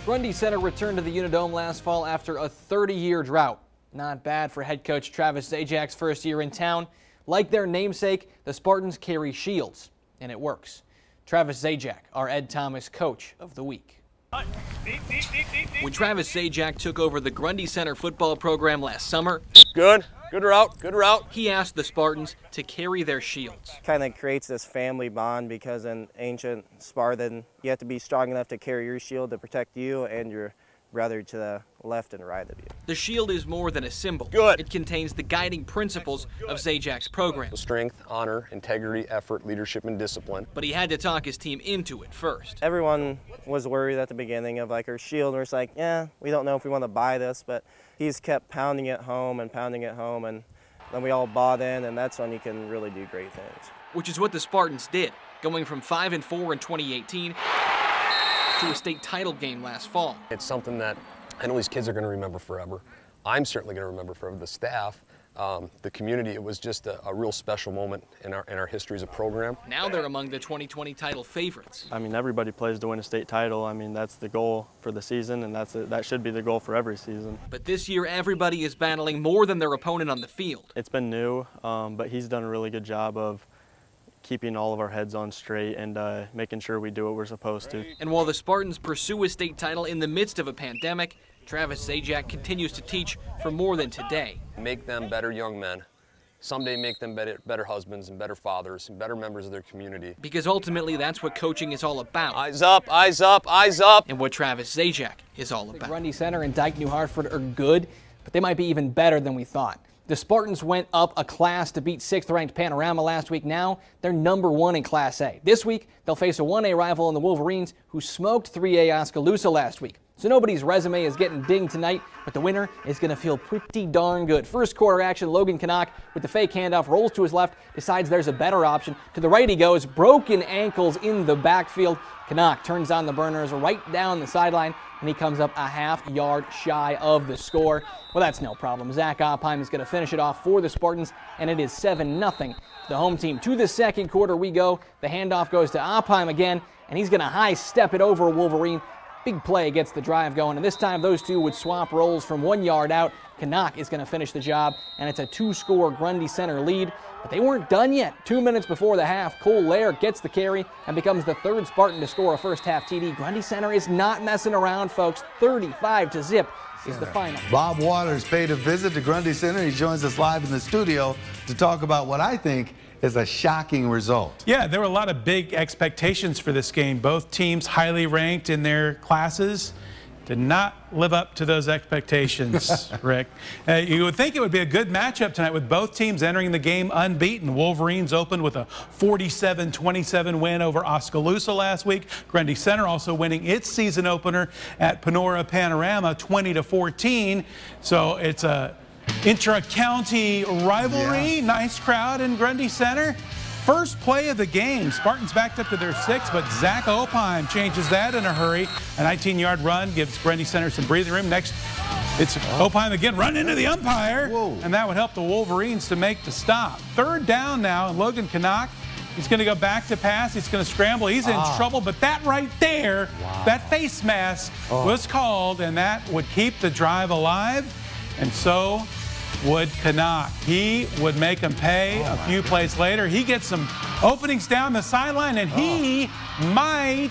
Grundy Center returned to the Unidome last fall after a 30-year drought. Not bad for head coach Travis Zajak's first year in town. Like their namesake, the Spartans carry shields, and it works. Travis Zajak, our Ed Thomas Coach of the Week. When Travis Zajak took over the Grundy Center football program last summer, Good route. He asked the Spartans to carry their shields. Kind of creates this family bond because in ancient Spartan, you have to be strong enough to carry your shield to protect you and your brother to the left and right of you. The shield is more than a symbol. Good. It contains the guiding principles of Zajak's program. Strength, honor, integrity, effort, leadership, and discipline. But he had to talk his team into it first. Everyone was worried at the beginning of like our shield. We're just like, yeah, we don't know if we want to buy this, but he's kept pounding it home, and then we all bought in, and that's when you can really do great things. Which is what the Spartans did, going from 5-4 in 2018 to a state title game last fall. It's something that I know these kids are going to remember forever. I'm certainly going to remember forever. The staff, the community. It was just a real special moment in our history as a program. Now they're among the 2020 title favorites. I mean, everybody plays to win a state title. I mean, that's the goal for the season, and that should be the goal for every season. But this year, everybody is battling more than their opponent on the field. It's been new, but he's done a really good job of keeping all of our heads on straight and making sure we do what we're supposed to. And while the Spartans pursue a state title in the midst of a pandemic, Travis Zajak continues to teach for more than today. Make them better young men. Someday make them better husbands and better fathers and better members of their community. Because ultimately that's what coaching is all about. Eyes up, eyes up, eyes up. And what Travis Zajak is all about. Grundy Center and Dike New Hartford are good, but they might be even better than we thought. The Spartans went up a class to beat 6th-ranked Panorama last week. Now they're #1 in Class A. This week, they'll face a 1A rival in the Wolverines, who smoked 3A Oskaloosa last week. So nobody's resume is getting dinged tonight, but the winner is going to feel pretty darn good. First quarter action, Logan Canuck with the fake handoff, rolls to his left, decides there's a better option. To the right he goes, broken ankles in the backfield. Canuck turns on the burners right down the sideline, and he comes up a half-yard shy of the score. Well, that's no problem. Zach Oppheim is going to finish it off for the Spartans, and it is 7-0. The home team. To the second quarter we go. The handoff goes to Oppheim again, and he's going to high-step it over Wolverine. Big play gets the drive going, and this time those two would swap roles from 1 yard out. Canuck is going to finish the job, and it's a 2-score Grundy Center lead. But they weren't done yet. 2 minutes before the half, Cole Lair gets the carry and becomes the third Spartan to score a first-half TD. Grundy Center is not messing around, folks. 35-0 is the final. Bob Waters paid a visit to Grundy Center. He joins us live in the studio to talk about what I think is a shocking result. Yeah, there were a lot of big expectations for this game. Both teams highly ranked in their classes. Did not live up to those expectations, Rick. You would think it would be a good matchup tonight with both teams entering the game unbeaten. Wolverines opened with a 47-27 win over Oskaloosa last week. Grundy Center also winning its season opener at Panora Panorama 20-14. So it's a intra-county rivalry. Yeah. Nice crowd in Grundy Center. First play of the game, Spartans backed up to their 6, but Zach Oppheim changes that in a hurry. A 19-yard run gives Grundy Center some breathing room. Next, it's Oppheim again, run into the umpire, and that would help the Wolverines to make the stop. Third down now, and Logan Canuck, he's going to go back to pass. He's going to scramble. He's in trouble, but that right there, that face mask was called, and that would keep the drive alive, and so would Canuck. He would make him pay a few plays later. He gets some openings down the sideline, and he might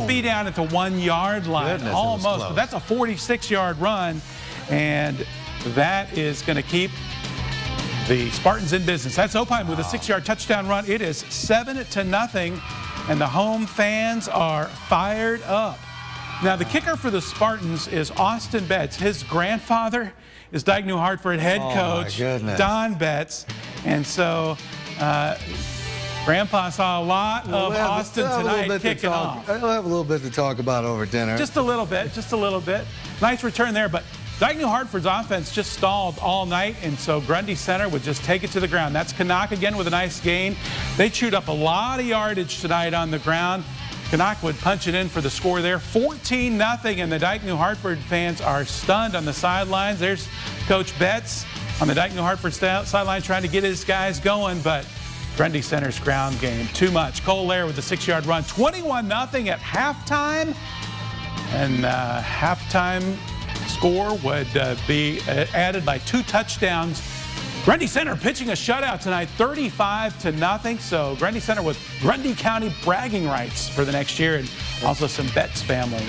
be down at the 1 yard line. Goodness, almost. But that's a 46-yard run, and that is going to keep the Spartans in business. That's Oppheim with a 6-yard touchdown run. It is 7-0, and the home fans are fired up. Now, the kicker for the Spartans is Austin Betts. His grandfather is Dike New Hartford head coach Don Betts. And so Grandpa saw a lot of Austin tonight kicking off. I'll have a little bit to talk about over dinner. Just a little bit, just a little bit. Nice return there, but Dike New Hartford's offense just stalled all night, and so Grundy Center would just take it to the ground. That's Canuck again with a nice gain. They chewed up a lot of yardage tonight on the ground. Canuck would punch it in for the score there, 14-0, and the Dike New Hartford fans are stunned on the sidelines. There's Coach Betts on the Dike New Hartford sideline trying to get his guys going, but Grundy Center's ground game, too much. Cole Lair with the 6-yard run, 21-0 at halftime. And halftime score would be added by 2 touchdowns. Grundy Center pitching a shutout tonight, 35-0. So Grundy Center with Grundy County bragging rights for the next year, and also some Betts family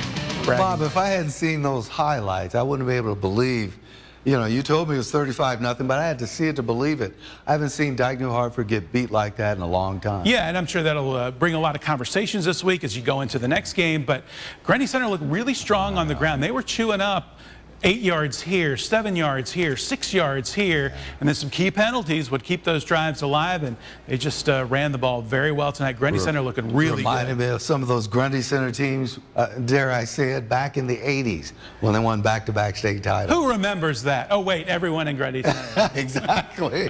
bragging. Bob, if I hadn't seen those highlights, I wouldn't be able to believe. You know, you told me it was 35-0, but I had to see it to believe it. I haven't seen Dyke New Hartford get beat like that in a long time. Yeah, and I'm sure that'll bring a lot of conversations this week as you go into the next game. But Grundy Center looked really strong on the ground. They were chewing up 8 yards here, 7 yards here, 6 yards here, and then some key penalties would keep those drives alive, and they just ran the ball very well tonight. Grundy Center looking really Reminded me of some of those Grundy Center teams, dare I say it, back in the 80s when they won back-to-back state titles. Who remembers that? Oh, wait, everyone in Grundy Center. Exactly.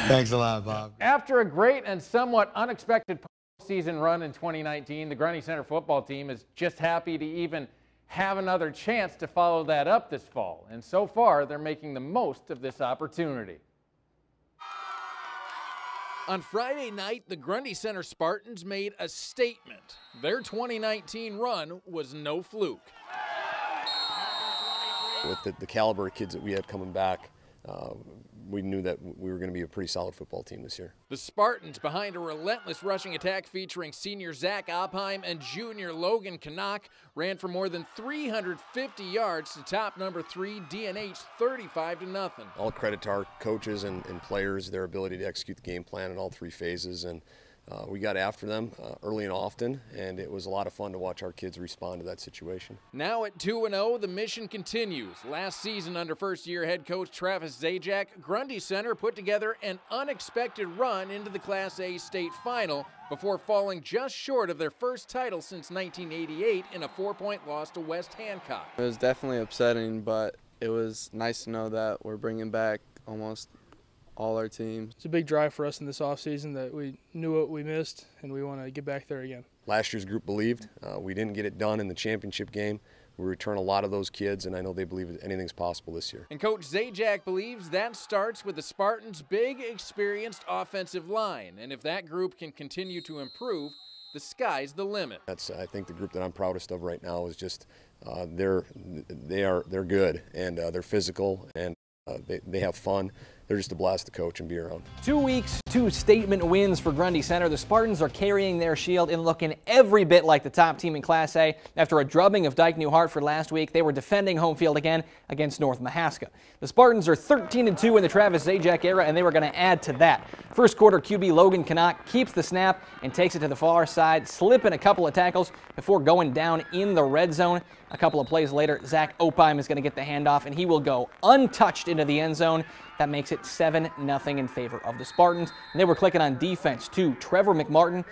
Thanks a lot, Bob. After a great and somewhat unexpected postseason run in 2019, the Grundy Center football team is just happy to even have another chance to follow that up this fall. And so far, they're making the most of this opportunity. On Friday night, the Grundy Center Spartans made a statement. Their 2019 run was no fluke. With the caliber of kids that we had coming back, we knew that we were going to be a pretty solid football team this year. The Spartans, behind a relentless rushing attack featuring senior Zach Opheim and junior Logan Canuck, ran for more than 350 yards to top number 3 DNH 35-0. All credit to our coaches and players, their ability to execute the game plan in all 3 phases. And we got after them early and often, and it was a lot of fun to watch our kids respond to that situation. Now at 2-0, the mission continues. Last season, under first-year head coach Travis Zajac, Grundy Center put together an unexpected run into the Class A state final before falling just short of their first title since 1988 in a 4-point loss to West Hancock. It was definitely upsetting, but it was nice to know that we're bringing back almost all our teams. It's a big drive for us in this offseason that we knew what we missed, and we want to get back there again. Last year's group believed. We didn't get it done in the championship game. We return a lot of those kids, and I know they believe anything's possible this year. And Coach Zajac believes that starts with the Spartans' big, experienced offensive line. And if that group can continue to improve, the sky's the limit. That's, I think, the group that I'm proudest of right now is just they're good, and they're physical, and they have fun. They're just a blast to coach and be around. 2 weeks, 2 statement wins for Grundy Center. The Spartans are carrying their shield and looking every bit like the top team in Class A. After a drubbing of Dyke New Hartford last week, they were defending home field again against North Mahaska. The Spartans are 13-2 in the Travis Zajac era, and they were going to add to that. First quarter QB Logan Canuck keeps the snap and takes it to the far side, slipping a couple of tackles before going down in the red zone. A couple of plays later, Zach Opheim is going to get the handoff, and he will go untouched into the end zone. That makes it 7-0 in favor of the Spartans. And they were clicking on defense, too. Trevor McMartin,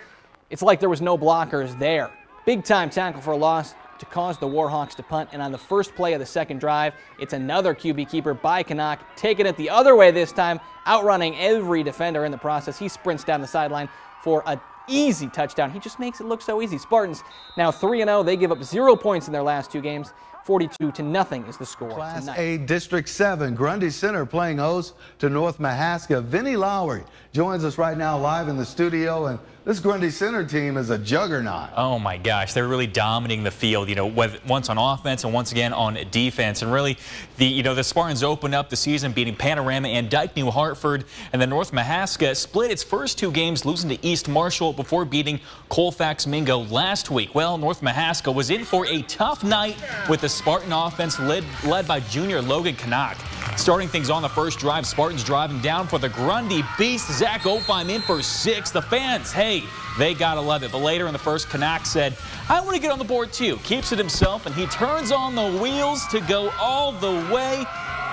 it's like there was no blockers there. Big-time tackle for a loss to cause the Warhawks to punt. And on the first play of the second drive, it's another QB keeper by Canuck, taking it the other way this time, outrunning every defender in the process. He sprints down the sideline for an easy touchdown. He just makes it look so easy. Spartans now 3-0. They give up 0 points in their last 2 games. 42-0 is the score Class tonight. A District 7, Grundy Center playing host to North Mahaska. Vinny Lowry joins us right now live in the studio, and this Grundy Center team is a juggernaut. Oh my gosh, they're really dominating the field, you know, once on offense and once again on defense. And really, the Spartans opened up the season beating Panorama and Dyke New Hartford, and then North Mahaska split its first 2 games, losing to East Marshall before beating Colfax Mingo last week. Well, North Mahaska was in for a tough night with the Spartan offense led by junior Logan Canuck. Starting things on the first drive, Spartans driving down for the Grundy Beast. Zach Opheim in for 6. The fans, hey, they gotta love it. But later in the first, Canuck said, I want to get on the board too. Keeps it himself, and he turns on the wheels to go all the way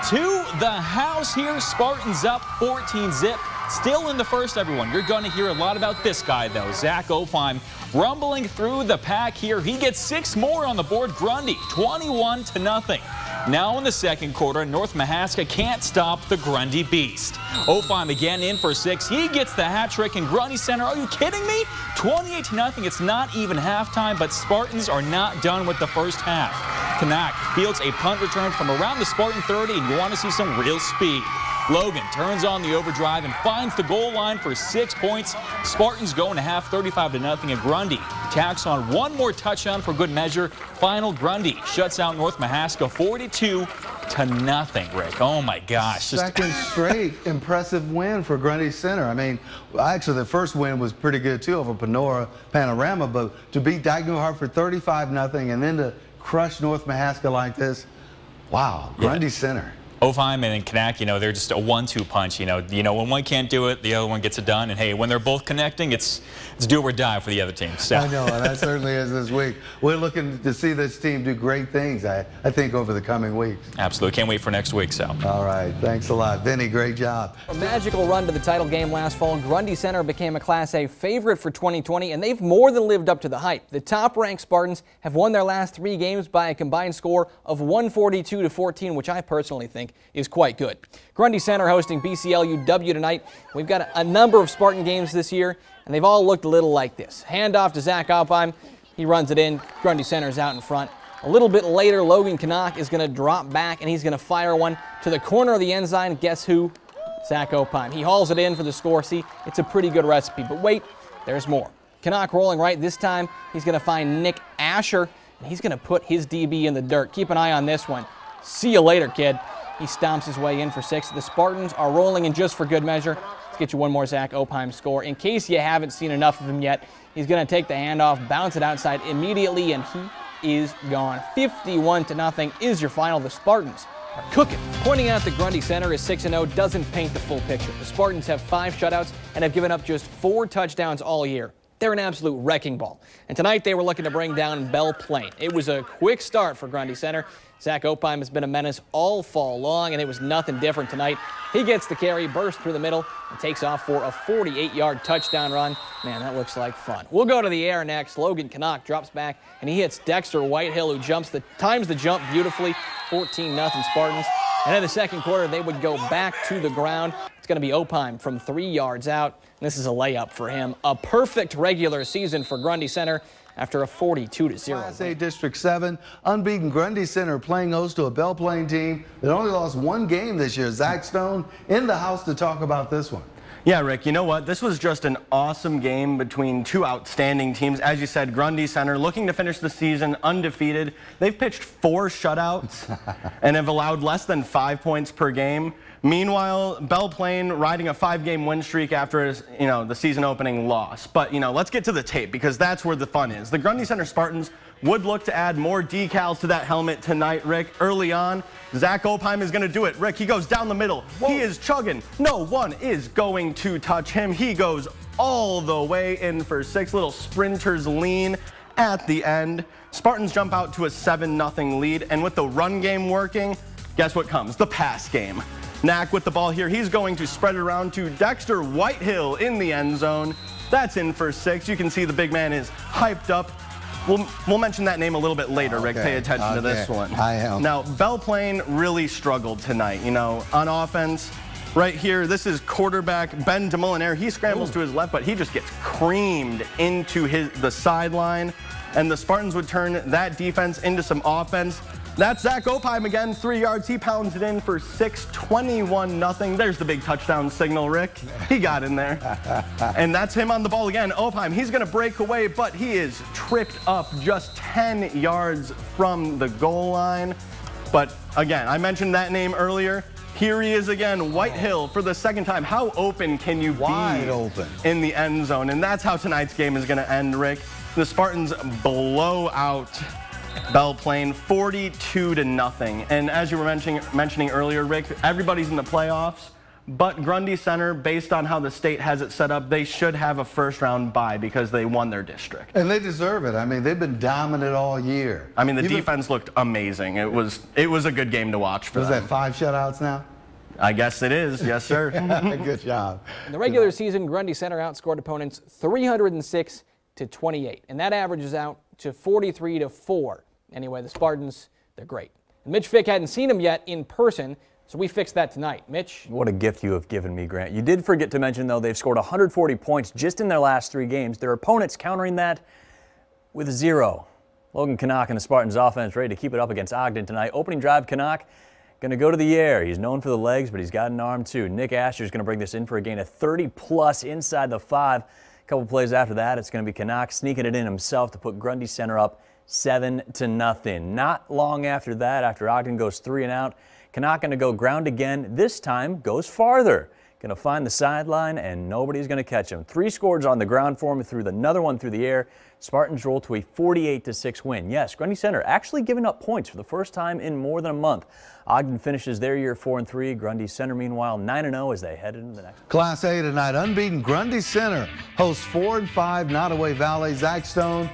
to the house here. Spartans up 14-zip. Still in the first, everyone. You're going to hear a lot about this guy, though. Zach Opheim rumbling through the pack here. He gets 6 more on the board. Grundy, 21-0. Now in the second quarter, North Mahaska can't stop the Grundy Beast. Opheim again in for 6. He gets the hat trick in Grundy Center. Are you kidding me? 28-0. It's not even halftime, but Spartans are not done with the first half. Canuck fields a punt return from around the Spartan 30, and you want to see some real speed. Logan turns on the overdrive and finds the goal line for 6 points. Spartans go into half 35-0, and Grundy tacks on one more touchdown for good measure. Final, Grundy shuts out North Mahaska 42-0, Rick. Oh my gosh. Second straight impressive win for Grundy Center. I mean, actually the first win was pretty good too over Panorama, but to beat Dyke New Hartford 35-0 and then to crush North Mahaska like this, wow, Grundy Center. Opheim and Kanak, they're just a 1-2 punch. When one can't do it, the other one gets it done. And hey, when they're both connecting, it's do or die for the other team. So. I know, and that certainly is this week. We're looking to see this team do great things, I think, over the coming weeks. Absolutely. Can't wait for next week. So. All right. Thanks a lot. Vinny, great job. A magical run to the title game last fall. Grundy Center became a Class A favorite for 2020, and they've more than lived up to the hype. The top-ranked Spartans have won their last 3 games by a combined score of 142-14, which I personally think is quite good. Grundy Center hosting BCLUW tonight. We've got a number of Spartan games this year, and they've all looked a little like this. Handoff to Zach Opheim. He runs it in. Grundy Center's out in front. A little bit later, Logan Kanak is going to drop back, and he's going to fire one to the corner of the end zone. Guess who? Zach Opheim. He hauls it in for the score. See, it's a pretty good recipe. But wait, there's more. Kanak rolling right. This time, he's going to find Nick Asher, and he's going to put his DB in the dirt. Keep an eye on this one. See you later, kid. He stomps his way in for 6. The Spartans are rolling, and just for good measure, let's get you one more Zach Opheim score. In case you haven't seen enough of him yet, he's going to take the handoff, bounce it outside immediately, and he is gone. 51-0 is your final. The Spartans are cooking. Pointing out that Grundy Center is 6-0 doesn't paint the full picture. The Spartans have 5 shutouts and have given up just 4 touchdowns all year. They're an absolute wrecking ball. And tonight they were looking to bring down Belle Plaine. It was a quick start for Grundy Center. Zach Opheim has been a menace all fall long, and it was nothing different tonight. He gets the carry, bursts through the middle, and takes off for a 48-yard touchdown run. Man, that looks like fun. We'll go to the air next. Logan Kanak drops back, and he hits Dexter Whitehill, who times the jump beautifully. 14-0 Spartans. And in the second quarter, they would go back to the ground. It's going to be Opheim from 3 yards out. This is a layup for him. A perfect regular season for Grundy Center after a 42-0. Class A District 7, unbeaten Grundy Center playing host to a Belle Plaine team that only lost 1 game this year. Zach Stone in the house to talk about this one. Yeah, Rick, you know what? This was just an awesome game between 2 outstanding teams. As you said, Grundy Center looking to finish the season undefeated. They've pitched 4 shutouts and have allowed less than 5 points per game. Meanwhile, Belle Plaine riding a 5-game win streak after the season opening loss. But let's get to the tape, because that's where the fun is. The Grundy Center Spartans would look to add more decals to that helmet tonight, Rick. Early on, Zach Opheim is going to do it. Rick, he goes down the middle. Whoa. He is chugging. No one is going to touch him. He goes all the way in for 6. Little sprinter's lean at the end. Spartans jump out to a 7-0 lead. And with the run game working, guess what comes? The pass game. Knack with the ball here. He's going to spread it around to Dexter Whitehill in the end zone. That's in for 6. You can see the big man is hyped up. We'll mention that name a little bit later, Rick. Pay attention to this one. I am. Now, Belle Plaine really struggled tonight. On offense, right here, this is quarterback Ben DeMolinaire. He scrambles to his left, but he just gets creamed into the sideline. And the Spartans would turn that defense into some offense. That's Zach Opheim again, 3 yards. He pounds it in for 6, 21-0. There's the big touchdown signal, Rick. He got in there. And that's him on the ball again. Opheim, he's going to break away, but he is tripped up just 10 yards from the goal line. But again, I mentioned that name earlier. Here he is again, Whitehill for the second time. How open can you Wide be open in the end zone? And that's how tonight's game is going to end, Rick. The Spartans blow out Belle Plaine 42-0. And as you were mentioning earlier, Rick, everybody's in the playoffs, but Grundy Center, based on how the state has it set up, they should have a first-round bye because they won their district. And they deserve it. I mean, they've been dominant all year. I mean, the defense looked amazing. It was a good game to watch for them. Was that 5 shutouts now? I guess it is. Yes, sir. Good job. In the regular season, Grundy Center outscored opponents 306-28, and that averages out to 43-4. Anyway, the Spartans, they're great. And Mitch Fick hadn't seen them yet in person, so we fixed that tonight. Mitch? What a gift you have given me, Grant. You did forget to mention, though, they've scored 140 points just in their last 3 games. Their opponents countering that with 0. Logan Kanak and the Spartans offense ready to keep it up against Ogden tonight. Opening drive, Kanak Going to go to the air. He's known for the legs, but he's got an arm too. Nick Asher's going to bring this in for a gain of 30+ inside the 5. A couple plays after that, it's going to be Canuck sneaking it in himself to put Grundy Center up 7-0. Not long after that, after Ogden goes 3 and out, Canuck going to go ground again. This time goes farther. Going to find the sideline, and nobody's going to catch him. 3 scores on the ground for him, threw another one through the air. Spartans roll to a 48-6 win. Yes, Grundy Center actually giving up points for the first time in more than a month. Ogden finishes their year 4-3. Grundy Center, meanwhile, 9-0 as they head into the next. Class A tonight, unbeaten Grundy Center hosts 4-5 Nottoway Valley. Zach Stone.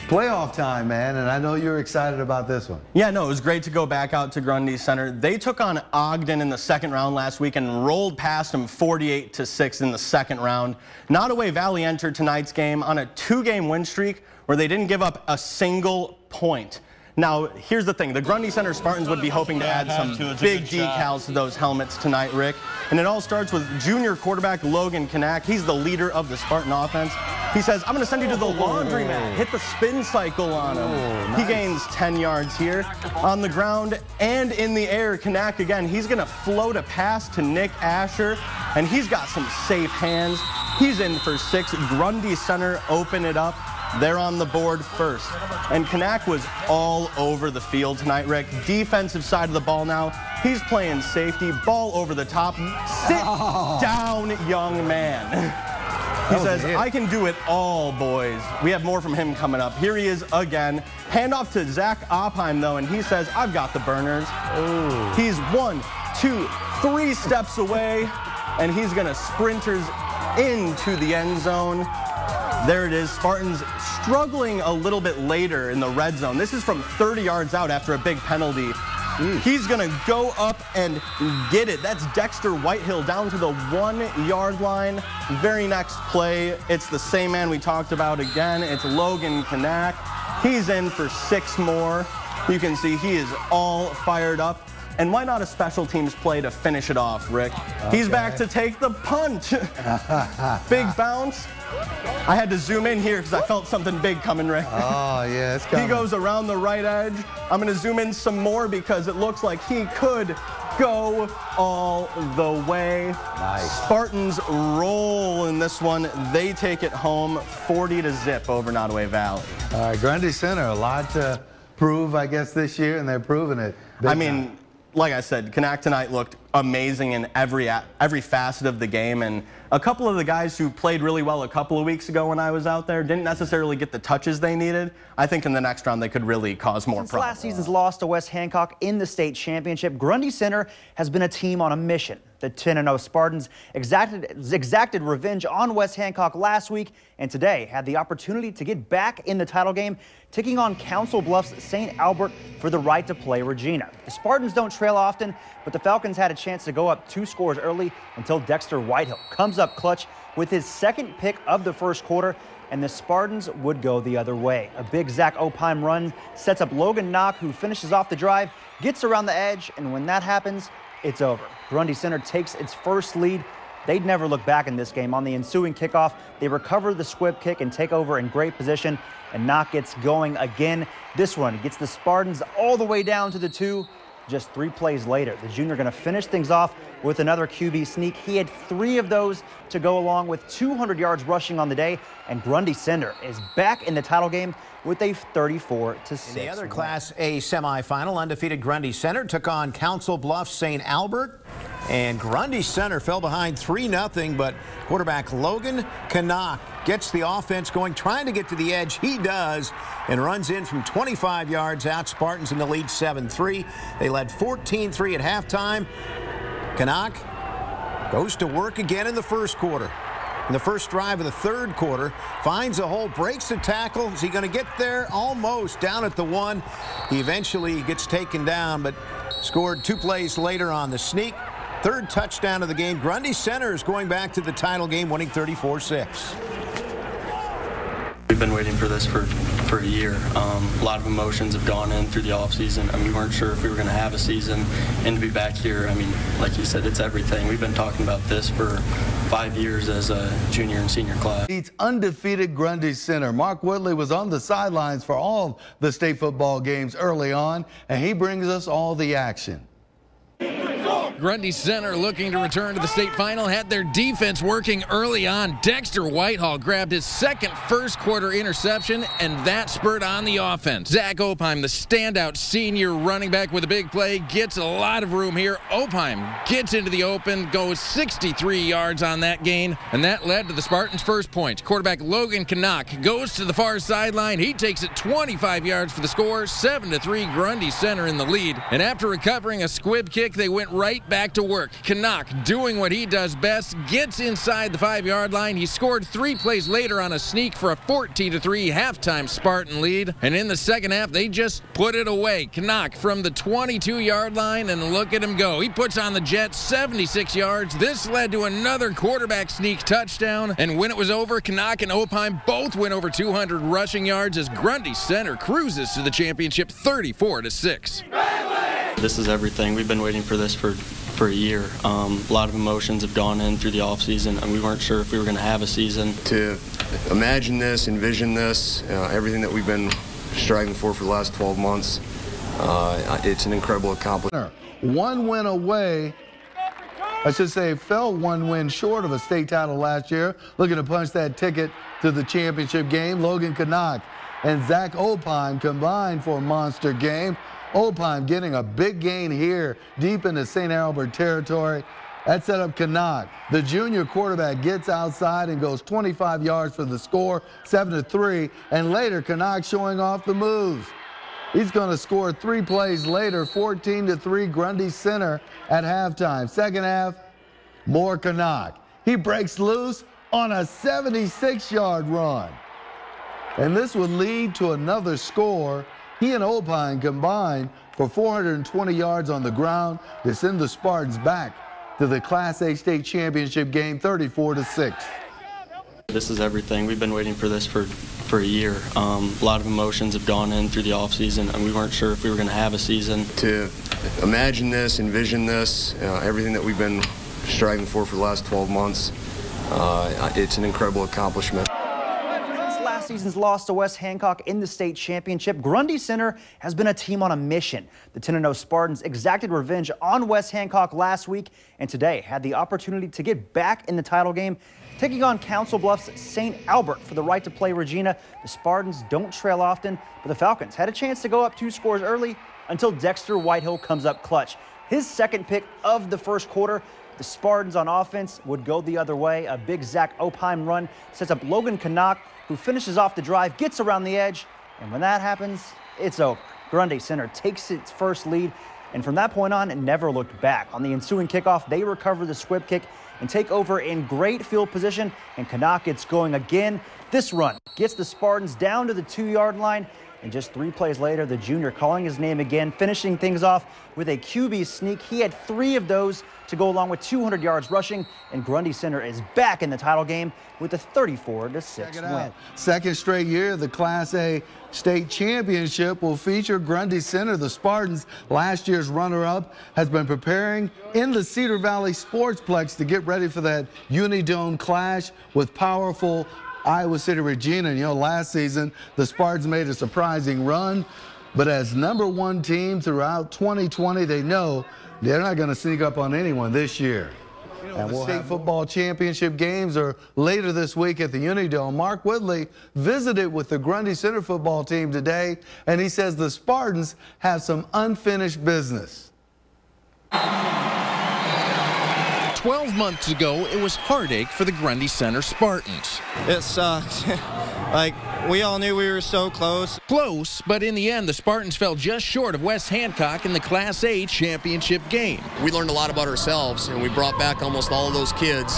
Playoff time, man, and I know you're excited about this one. Yeah, no, it was great to go back out to Grundy Center. They took on Ogden in the second round last week and rolled past them 48-6 in the second round. Nottoway Valley entered tonight's game on a 2-game win streak where they didn't give up a single point. Now, here's the thing. The Grundy Center Spartans would be hoping to add some big decals to those helmets tonight, Rick. And it all starts with junior quarterback Logan Canuck. He's the leader of the Spartan offense. He says, I'm going to send you to the laundromat. Hit the spin cycle on him. Nice. He gains 10 yards here. On the ground and in the air, Canuck again, he's going to float a pass to Nick Asher, and he's got some safe hands. He's in for 6. Grundy Center open it up. They're on the board first. And Canuck was all over the field tonight, Rick. Defensive side of the ball now. He's playing safety, ball over the top. Sit down, young man. He says, I can do it all, boys. We have more from him coming up. Here he is again. Handoff to Zach Opheim, though, and he says, I've got the burners. Ooh. He's 1, 2, 3 steps away, and he's going to sprinters into the end zone. There it is. Spartans struggling a little bit later in the red zone. This is from 30 yards out after a big penalty. He's going to go up and get it. That's Dexter Whitehill down to the 1-yard line. Very next play, it's the same man we talked about again. It's Logan Canuck. He's in for 6 more. You can see he is all fired up. And why not a special teams play to finish it off, Rick? Okay. He's back to take the punt. Big bounce. I had to zoom in here because I felt something big coming, Rick. Oh, yeah, it's coming. He goes around the right edge. I'm going to zoom in some more because it looks like he could go all the way. Nice. Spartans roll in this one. They take it home 40-0 over Nottoway Valley. All right, Grundy Center, a lot to prove, I guess, this year, and they're proving it. I mean, like I said, Canuck tonight looked amazing in every facet of the game, and a couple of the guys who played really well a couple of weeks ago when I was out there didn't necessarily get the touches they needed. I think in the next round they could really cause more problems. Since last season's loss to West Hancock in the state championship, Grundy Center has been a team on a mission. The 10-0 Spartans exacted revenge on West Hancock last week, and today had the opportunity to get back in the title game, taking on Council Bluffs St. Albert for the right to play Regina. The Spartans don't trail often, but the Falcons had a chance to go up 2 scores early until Dexter Whitehill comes up clutch with his second pick of the first quarter, and the Spartans would go the other way. A big Zach Opheim run sets up Logan Knock, who finishes off the drive, gets around the edge, and when that happens, it's over. Grundy Center takes its first lead. They'd never look back in this game. On the ensuing kickoff, they recover the squib kick and take over in great position, and Knock gets going again. This one gets the Spartans all the way down to the 2. Just 3 plays later, the junior going to finish things off with another QB sneak. He had 3 of those to go along with 200 yards rushing on the day, and Grundy Center is back in the title game with a 34-6. In the other Class A semifinal, undefeated Grundy Center took on Council Bluffs St. Albert, and Grundy Center fell behind 3-0, but quarterback Logan Canuck gets the offense going, trying to get to the edge. He does, and runs in from 25 yards out. Spartans in the lead 7-3. They led 14-3 at halftime. Canuck goes to work again in the first quarter. In the first drive of the third quarter, finds a hole, breaks the tackle. Is he going to get there? Almost down at the 1. He eventually gets taken down, but scored 2 plays later on the sneak. 3rd touchdown of the game. Grundy Center is going back to the title game, winning 34-6. We've been waiting for this for a year. A lot of emotions have gone in through the offseason. I mean, we weren't sure if we were going to have a season, and to be back here, I mean, like you said, it's everything. We've been talking about this for 5 years as a junior and senior class. It's undefeated Grundy Center. Mark Woodley was on the sidelines for all the state football games early on, and he brings us all the action. Grundy Center, looking to return to the state final, had their defense working early on. Dexter Whitehall grabbed his second first-quarter interception, and that spurred on the offense. Zach Opheim, the standout senior running back with a big play, gets a lot of room here. Opheim gets into the open, goes 63 yards on that gain, and that led to the Spartans' first point. Quarterback Logan Canuck goes to the far sideline. He takes it 25 yards for the score, 7-3 Grundy Center in the lead. And after recovering a squib kick, they went right back to work. Canuck, doing what he does best, gets inside the 5-yard line. He scored 3 plays later on a sneak for a 14-3 halftime Spartan lead. And in the second half, they just put it away. Canuck from the 22-yard line, and look at him go. He puts on the jet 76 yards. This led to another quarterback sneak touchdown. And when it was over, Canuck and Opheim both went over 200 rushing yards as Grundy Center cruises to the championship 34-6. This is everything. We've been waiting for this for a year. A lot of emotions have gone in through the offseason, and we weren't sure if we were going to have a season. To imagine this, envision this, everything that we've been striving for the last 12 months, it's an incredible accomplishment. One win away, I should say, fell one win short of a state title last year, looking to punch that ticket to the championship game. Logan Canuck and Zach Opheim combined for a monster game. Opheim getting a big gain here deep into St. Albert territory. That set up Canuck. The junior quarterback gets outside and goes 25 yards for the score, 7-3. And later, Canuck showing off the moves. He's going to score 3 plays later, 14-3 Grundy Center at halftime. Second half, more Canuck. He breaks loose on a 76-yard run. And this would lead to another score. He and Opheim combined for 420 yards on the ground to send the Spartans back to the Class A state championship game 34-6. This is everything. We've been waiting for this for a year. A lot of emotions have gone in through the offseason, and we weren't sure if we were going to have a season. To imagine this, envision this, everything that we've been striving for the last 12 months, it's an incredible accomplishment. Last season's loss to West Hancock in the state championship, Grundy Center has been a team on a mission. The 10-0 Spartans exacted revenge on West Hancock last week and today had the opportunity to get back in the title game, taking on Council Bluffs St. Albert for the right to play Regina. The Spartans don't trail often, but the Falcons had a chance to go up 2 scores early until Dexter Whitehill comes up clutch. His second pick of the first quarter. The Spartans on offense would go the other way. A big Zach Opheim run sets up Logan Canuck, who finishes off the drive, gets around the edge, and when that happens, it's over. Grundy Center takes its first lead, and from that point on, it never looked back. On the ensuing kickoff, they recover the squib kick and take over in great field position, and Canuck gets going again. This run gets the Spartans down to the 2-yard line, and just 3 plays later, the junior calling his name again, finishing things off with a QB sneak. He had 3 of those to go along with 200 yards rushing, and Grundy Center is back in the title game with a 34-6 win. Second straight year, the Class A state championship will feature Grundy Center. The Spartans, last year's runner-up, has been preparing in the Cedar Valley Sportsplex to get ready for that Unidome clash with powerful Iowa City Regina. You know, last season, the Spartans made a surprising run, but as #1 team throughout 2020, they know they're not going to sneak up on anyone this year. And the state football championship games are later this week at the Unidome. Mark Woodley visited with the Grundy Center football team today, and he says the Spartans have some unfinished business. 12 months ago, it was heartache for the Grundy Center Spartans. It sucked. Like, we all knew we were so close. Close, but in the end, the Spartans fell just short of West Hancock in the Class A championship game. We learned a lot about ourselves, and we brought back almost all of those kids.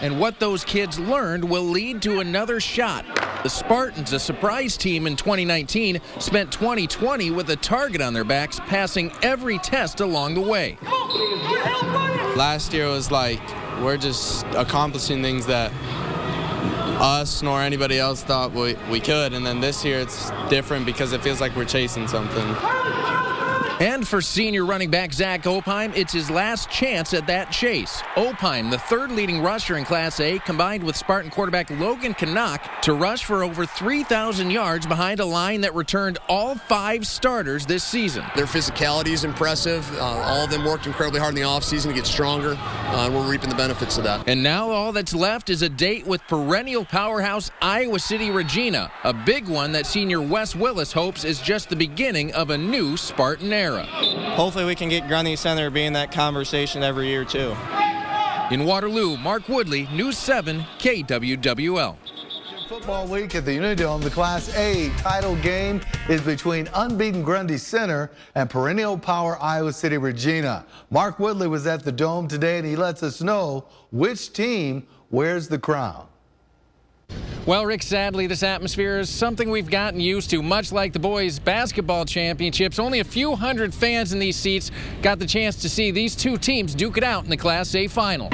And what those kids learned will lead to another shot. The Spartans, a surprise team in 2019, spent 2020 with a target on their backs, passing every test along the way. Last year was like, we're just accomplishing things that us nor anybody else thought we could, and then this year it's different because it feels like we're chasing something. And for senior running back Zach Opheim, it's his last chance at that chase. Opheim, the third leading rusher in Class A, combined with Spartan quarterback Logan Canuck to rush for over 3,000 yards behind a line that returned all 5 starters this season. Their physicality is impressive. All of them worked incredibly hard in the offseason to get stronger, and we're reaping the benefits of that. And now all that's left is a date with perennial powerhouse Iowa City Regina, a big one that senior Wes Willis hopes is just the beginning of a new Spartan era. Hopefully we can get Grundy Center being that conversation every year, too. In Waterloo, Mark Woodley, News 7, KWWL. Football week at the Unidome, the Class A title game is between unbeaten Grundy Center and perennial power Iowa City Regina. Mark Woodley was at the Dome today, and he lets us know which team wears the crown. Well, Rick, sadly, this atmosphere is something we've gotten used to. Much like the boys' basketball championships, only a few hundred fans in these seats got the chance to see these two teams duke it out in the Class A final.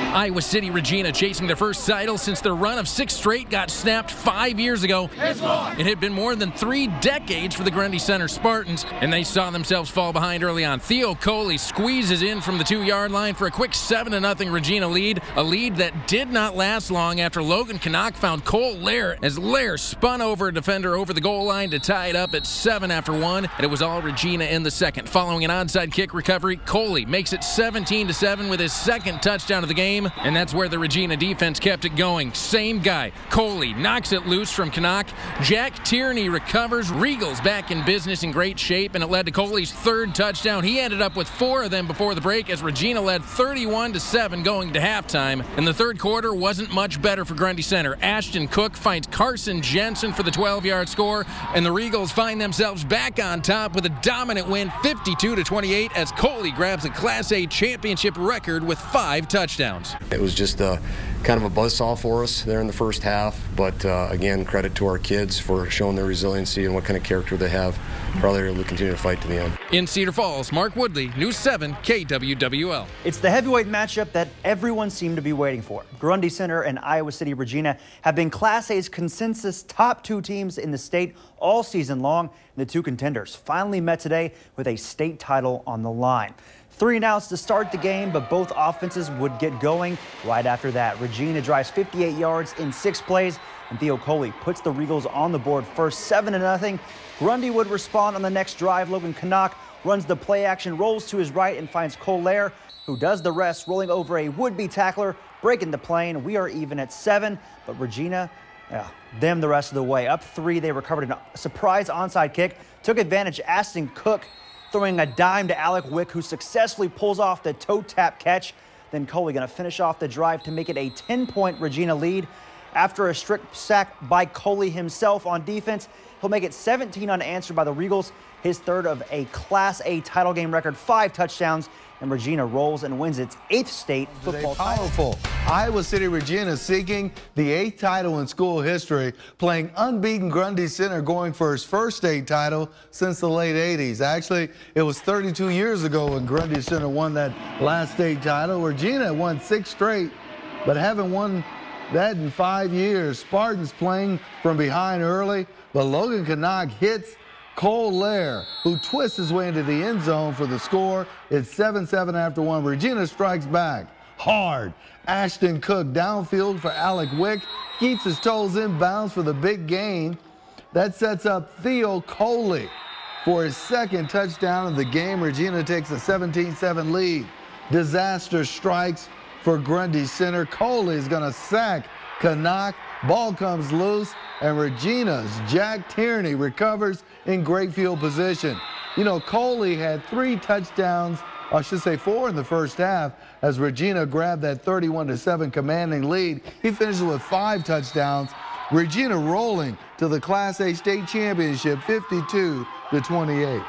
Iowa City Regina chasing their first title since their run of 6 straight got snapped 5 years ago. It had been more than 3 decades for the Grundy Center Spartans, and they saw themselves fall behind early on. Theo Coley squeezes in from the 2-yard line for a quick 7-0 Regina lead, a lead that did not last long after Logan Canuck found Cole Lair as Lair spun over a defender over the goal line to tie it up at 7 after 1, and it was all Regina in the second. Following an onside kick recovery, Coley makes it 17-7 with his second touchdown of the game. And that's where the Regina defense kept it going. Same guy. Coley knocks it loose from Canuck. Jack Tierney recovers. Regals back in business in great shape, and it led to Coley's 3rd touchdown. He ended up with 4 of them before the break as Regina led 31-7 going to halftime. And the third quarter wasn't much better for Grundy Center. Ashton Cook finds Carson Jensen for the 12-yard score, and the Regals find themselves back on top with a dominant win 52-28 as Coley grabs a Class A championship record with 5 touchdowns. It was just kind of a buzzsaw for us there in the first half, but again, credit to our kids for showing their resiliency and what kind of character they have. Probably able to continue to fight to the end. In Cedar Falls, Mark Woodley, News 7, KWWL. It's the heavyweight matchup that everyone seemed to be waiting for. Grundy Center and Iowa City Regina have been Class A's consensus top 2 teams in the state all season long. The 2 contenders finally met today with a state title on the line. 3 and outs to start the game, but both offenses would get going right after that. Regina drives 58 yards in 6 plays, and Theo Coley puts the Regals on the board first 7-0. Grundy would respond on the next drive. Logan Canuck runs the play action, rolls to his right, and finds Cole Lair, who does the rest, rolling over a would-be tackler, breaking the play. We are even at 7, but Regina, them the rest of the way. Up 3, they recovered a surprise onside kick, took advantage. Ashton Cook throwing a dime to Alec Wick, who successfully pulls off the toe tap catch. Then Coley going to finish off the drive to make it a 10-point Regina lead. After a strict sack by Coley himself on defense, he'll make it 17 unanswered by the Regals, his 3rd of a Class A title game record, 5 touchdowns, and Regina rolls and wins its 8th state football title. Powerful. Iowa City Regina seeking the 8th title in school history, playing unbeaten Grundy Center, going for his first state title since the late 80s. Actually, it was 32 years ago when Grundy Center won that last state title. Regina won 6 straight, but haven't won that in 5 years. Spartans playing from behind early, but Logan Canuck hits Cole Lair, who twists his way into the end zone for the score. It's 7-7 after 1. Regina strikes back hard. Ashton Cook downfield for Alec Wick, keeps his toes in bounds for the big gain. That sets up Theo Coley for his 2nd touchdown of the game. Regina takes a 17-7 lead. Disaster strikes for Grundy Center. Coley is going to sack Canuck. Ball comes loose, and Regina's Jack Tierney recovers in great field position. You know, Coley had 3 touchdowns, I should say 4 in the first half, as Regina grabbed that 31-7 commanding lead. He finishes with 5 touchdowns. Regina rolling to the Class A state championship, 52-28.